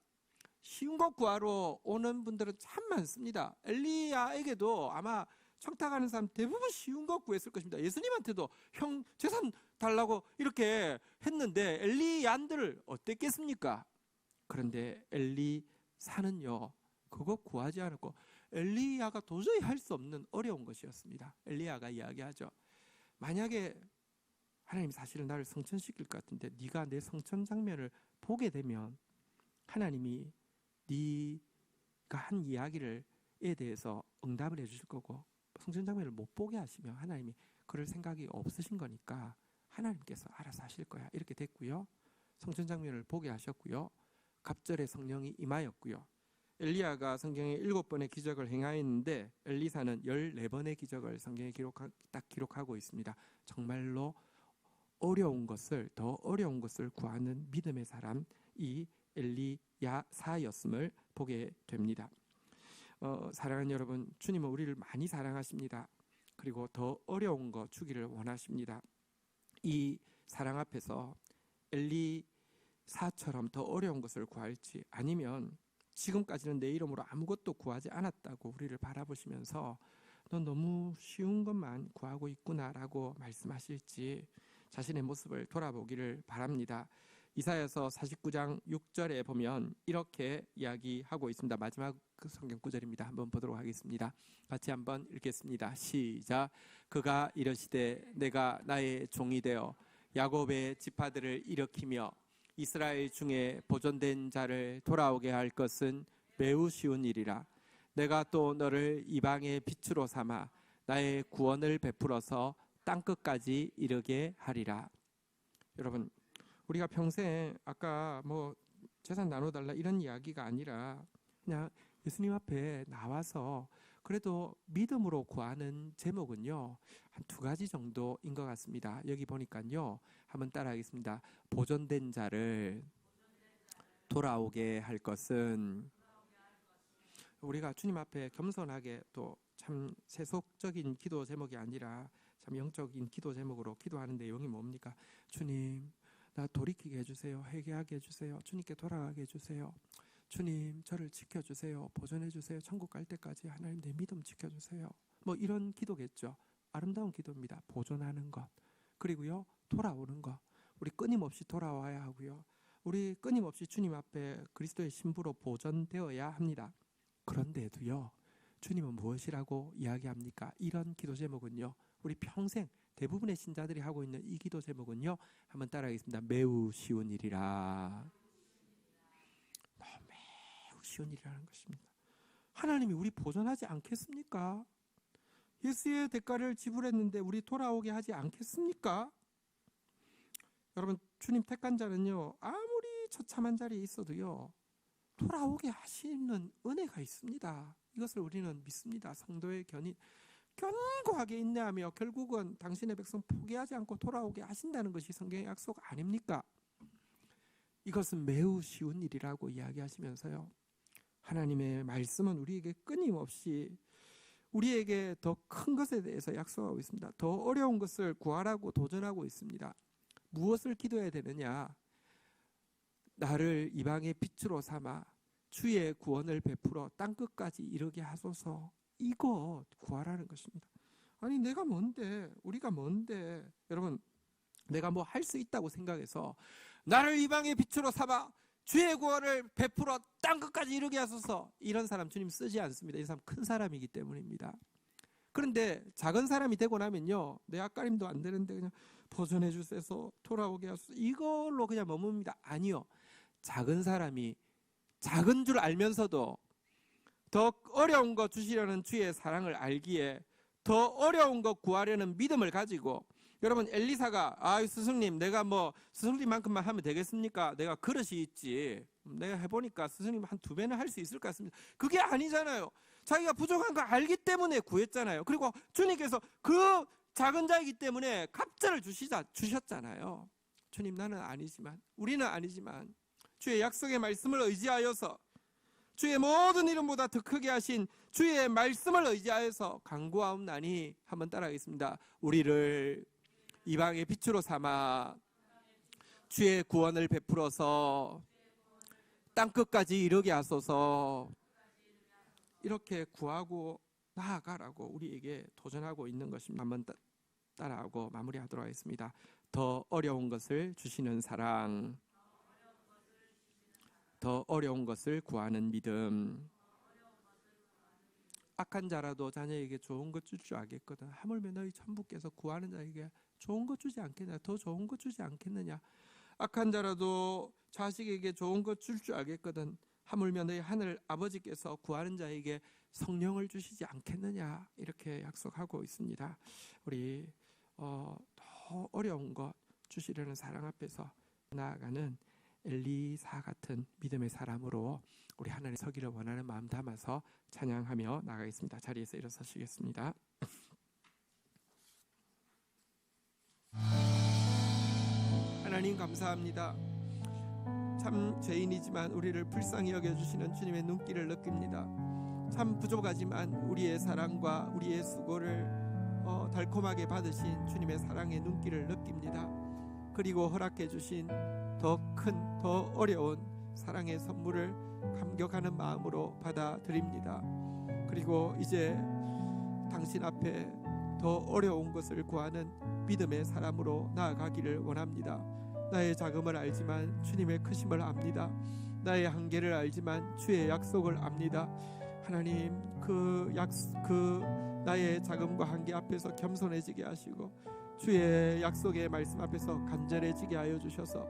Speaker 2: 쉬운 것 구하러 오는 분들은 참 많습니다. 엘리야에게도 아마 청탁하는 사람 대부분 쉬운 것 구했을 것입니다. 예수님한테도 형 재산 달라고 이렇게 했는데 엘리야들 어땠겠습니까? 그런데 엘리사는요, 그거 구하지 않았고 엘리야가 도저히 할 수 없는 어려운 것이었습니다. 엘리야가 이야기하죠. 만약에 하나님이 사실은 나를 성천시킬 것 같은데 네가 내 성천 장면을 보게 되면 하나님이 네가 한 이야기를 에 대해서 응답을 해주실 거고, 성천 장면을 못 보게 하시면 하나님이 그럴 생각이 없으신 거니까 하나님께서 알아서 하실 거야. 이렇게 됐고요. 성천 장면을 보게 하셨고요. 갑절에 성령이 임하였고요. 엘리야가 성경에 7번의 기적을 행하였는데 엘리사는 14번의 기적을 성경에 딱 기록하고 있습니다. 정말로 어려운 것을, 더 어려운 것을 구하는 믿음의 사람, 이 엘리야사였음을 보게 됩니다. 사랑하는 여러분, 주님은 우리를 많이 사랑하십니다. 그리고 더 어려운 거 주기를 원하십니다. 이 사랑 앞에서 엘리사처럼 더 어려운 것을 구할지, 아니면 지금까지는 내 이름으로 아무것도 구하지 않았다고 우리를 바라보시면서 넌 너무 쉬운 것만 구하고 있구나라고 말씀하실지 자신의 모습을 돌아보기를 바랍니다. 이사야서 49장 6절에 보면 이렇게 이야기하고 있습니다. 마지막 그 성경 구절입니다. 한번 보도록 하겠습니다. 같이 한번 읽겠습니다. 시작. 그가 이르시되 내가 나의 종이 되어 야곱의 지파들을 일으키며 이스라엘 중에 보존된 자를 돌아오게 할 것은 매우 쉬운 일이라. 내가 또 너를 이방의 빛으로 삼아 나의 구원을 베풀어서 땅끝까지 이르게 하리라. 여러분, 우리가 평생 아까 뭐 재산 나눠달라 이런 이야기가 아니라 그냥 예수님 앞에 나와서 그래도 믿음으로 구하는 제목은요, 한 두 가지 정도인 것 같습니다. 여기 보니까요, 한번 따라하겠습니다. 보존된 자를 돌아오게 할 것은, 우리가 주님 앞에 겸손하게 또 참 세속적인 기도 제목이 아니라 참 영적인 기도 제목으로 기도하는 내용이 뭡니까? 주님, 나 돌이키게 해주세요. 회개하게 해주세요. 주님께 돌아가게 해주세요. 주님, 저를 지켜주세요. 보존해주세요. 천국 갈 때까지 하나님 내 믿음 지켜주세요. 뭐 이런 기도겠죠. 아름다운 기도입니다. 보존하는 것, 그리고요 돌아오는 것. 우리 끊임없이 돌아와야 하고요, 우리 끊임없이 주님 앞에 그리스도의 신부로 보존되어야 합니다. 그런데도요, 주님은 무엇이라고 이야기합니까? 이런 기도 제목은요, 우리 평생 대부분의 신자들이 하고 있는 이 기도 제목은요, 한번 따라하겠습니다. 매우 쉬운 일이라. 매우 쉬운 일이라는 것입니다. 하나님이 우리 보존하지 않겠습니까? 예수의 대가를 지불했는데 우리 돌아오게 하지 않겠습니까? 여러분, 주님 택한 자는요, 아무리 처참한 자리에 있어도요 돌아오게 하시는 은혜가 있습니다. 이것을 우리는 믿습니다. 성도의 견고하게 인내하며 결국은 당신의 백성 포기하지 않고 돌아오게 하신다는 것이 성경의 약속 아닙니까? 이것은 매우 쉬운 일이라고 이야기하시면서요, 하나님의 말씀은 우리에게 끊임없이 우리에게 더 큰 것에 대해서 약속하고 있습니다. 더 어려운 것을 구하라고 도전하고 있습니다. 무엇을 기도해야 되느냐? 나를 이방의 빛으로 삼아 주의 구원을 베풀어 땅끝까지 이르게 하소서. 이거 구하라는 것입니다. 아니, 내가 뭔데, 우리가 뭔데, 여러분, 내가 뭐 할 수 있다고 생각해서 나를 이방의 빛으로 삼아 주의 구원을 베풀어 땅끝까지 이르게 하소서, 이런 사람 주님 쓰지 않습니다. 이 사람 큰 사람이기 때문입니다. 그런데 작은 사람이 되고 나면요, 내 앞가림도 안 되는데 그냥 보존해 주셔서 돌아오게 하소서, 이걸로 그냥 머뭅니다. 아니요, 작은 사람이 작은 줄 알면서도 더 어려운 거 주시려는 주의 사랑을 알기에 더 어려운 거 구하려는 믿음을 가지고, 여러분, 엘리사가 스승님, 내가 뭐 스승님만큼만 하면 되겠습니까? 내가 그릇이 있지, 내가 해보니까 스승님 한 2배는 할 수 있을 것 같습니다. 그게 아니잖아요. 자기가 부족한 거 알기 때문에 구했잖아요. 그리고 주님께서 그 작은 자이기 때문에 갑절을 주셨잖아요. 주님, 나는 아니지만, 우리는 아니지만 주의 약속의 말씀을 의지하여서, 주의 모든 이름보다 더 크게 하신 주의 말씀을 의지하여서 간구하옵나니, 한번 따라하겠습니다. 우리를 이방의 빛으로 삼아 주의 구원을 베풀어서 땅끝까지 이르게 하소서. 이렇게 구하고 나아가라고 우리에게 도전하고 있는 것입니다. 한번 따라하고 마무리하도록 하겠습니다. 더 어려운 것을 주시는 사랑, 더 어려운 것을 구하는 믿음. 악한 자라도 자녀에게 좋은 것 줄 줄 알겠거든. 하물며 너희 천부께서 구하는 자에게 좋은 것 주지 않겠느냐? 더 좋은 것 주지 않겠느냐? 악한 자라도 자식에게 좋은 것 줄 줄 알겠거든. 하물며 너희 하늘 아버지께서 구하는 자에게 성령을 주시지 않겠느냐? 이렇게 약속하고 있습니다. 우리 더 어려운 것 주시려는 사랑 앞에서 나아가는 엘리사 같은 믿음의 사람으로 우리 하나님 서기를 원하는 마음 담아서 찬양하며 나가겠습니다. 자리에서 일어서시겠습니다. 하나님, 감사합니다. 참 죄인이지만 우리를 불쌍히 여겨주시는 주님의 눈길을 느낍니다. 참 부족하지만 우리의 사랑과 우리의 수고를 달콤하게 받으신 주님의 사랑의 눈길을 느낍니다. 그리고 허락해 주신 더 큰, 더 어려운 사랑의 선물을 감격하는 마음으로 받아드립니다. 그리고 이제 당신 앞에 더 어려운 것을 구하는 믿음의 사람으로 나아가기를 원합니다. 나의 작음을 알지만 주님의 크심을 압니다. 나의 한계를 알지만 주의 약속을 압니다. 하나님, 그 나의 작음과 한계 앞에서 겸손해지게 하시고 주의 약속의 말씀 앞에서 간절해지게 하여 주셔서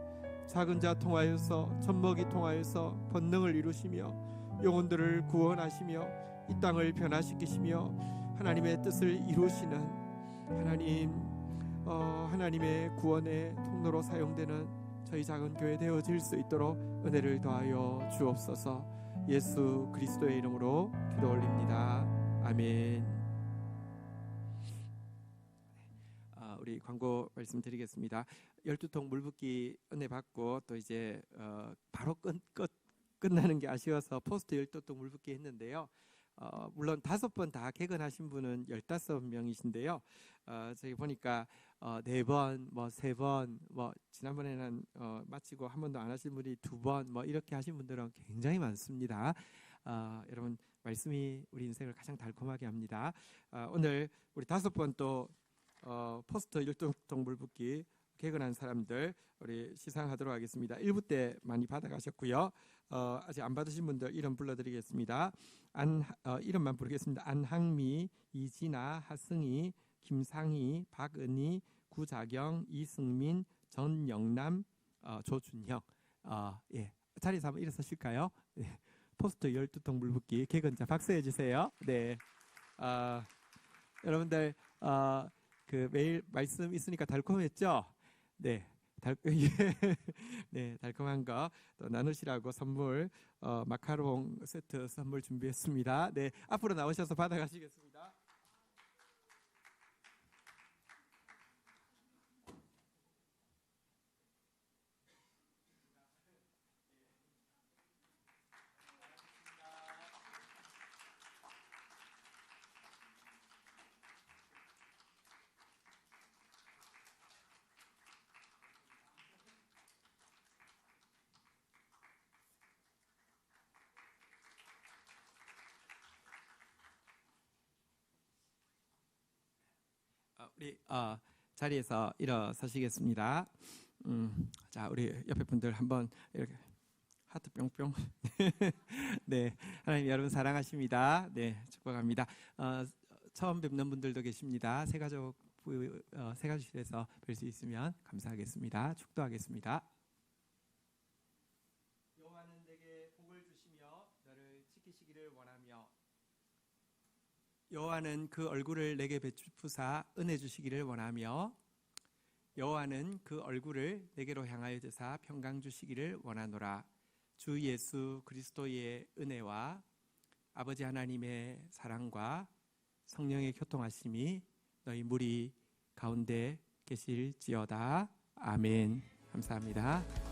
Speaker 2: 작은 자 통하여서 젖먹이 통하여서 번능을 이루시며 영혼들을 구원하시며 이 땅을 변화시키시며 하나님의 뜻을 이루시는 하나님, 하나님의 구원의 통로로 사용되는 저희 작은 교회 되어질 수 있도록 은혜를 더하여 주옵소서. 예수 그리스도의 이름으로 기도 올립니다. 아멘. 우리 광고 말씀드리겠습니다. 12통 물붓기 은혜 받고 또 이제 바로 끝나는 게 아쉬워서 포스트 12통 물붓기 했는데요. 물론 5번 다 개근하신 분은 15명이신데요. 저희 보니까 4번, 뭐 3번, 뭐 지난번에는 마치고 한 번도 안 하신 분이 2번, 뭐 이렇게 하신 분들은 굉장히 많습니다. 여러분 말씀이 우리 인생을 가장 달콤하게 합니다. 오늘 우리 5번 또 포스트 12통 물붓기 개근한 사람들 우리 시상하도록 하겠습니다. 1부 때 많이 받아가셨고요. 아직 안 받으신 분들 이름 불러드리겠습니다. 이름만 부르겠습니다. 안항미, 이진아, 하승희, 김상희, 박은희, 구자경, 이승민, 전영남, 조준형. 예. 자리에서 한번 일어서실까요? 네. 포스트 12통 물붓기 개근자 박수해 주세요. 네. 여러분들 그 매일 말씀 있으니까 달콤했죠? 네. 네, 달콤한 거 또 나누시라고 선물 마카롱 세트 선물 준비했습니다. 네, 앞으로 나오셔서 받아가시겠습니다. 우리 자리에서 일어서시겠습니다. 자, 우리 옆에 분들 한번 이렇게 하트 뿅뿅. 네, 하나님 여러분 사랑하십니다. 네, 축복합니다. 처음 뵙는 분들도 계십니다. 새가족실에서 뵐 수 있으면 감사하겠습니다. 축도하겠습니다. 여호와는 내게 복을 주시며 너를 지키시기를 원하며 여호와는 그 얼굴을 내게 비추사 은혜 주시기를 원하며 여호와는 그 얼굴을 내게로 향하여 드사 평강 주시기를 원하노라. 주 예수 그리스도의 은혜와 아버지 하나님의 사랑과 성령의 교통하심이 너희 무리 가운데 계실지어다. 아멘. 감사합니다.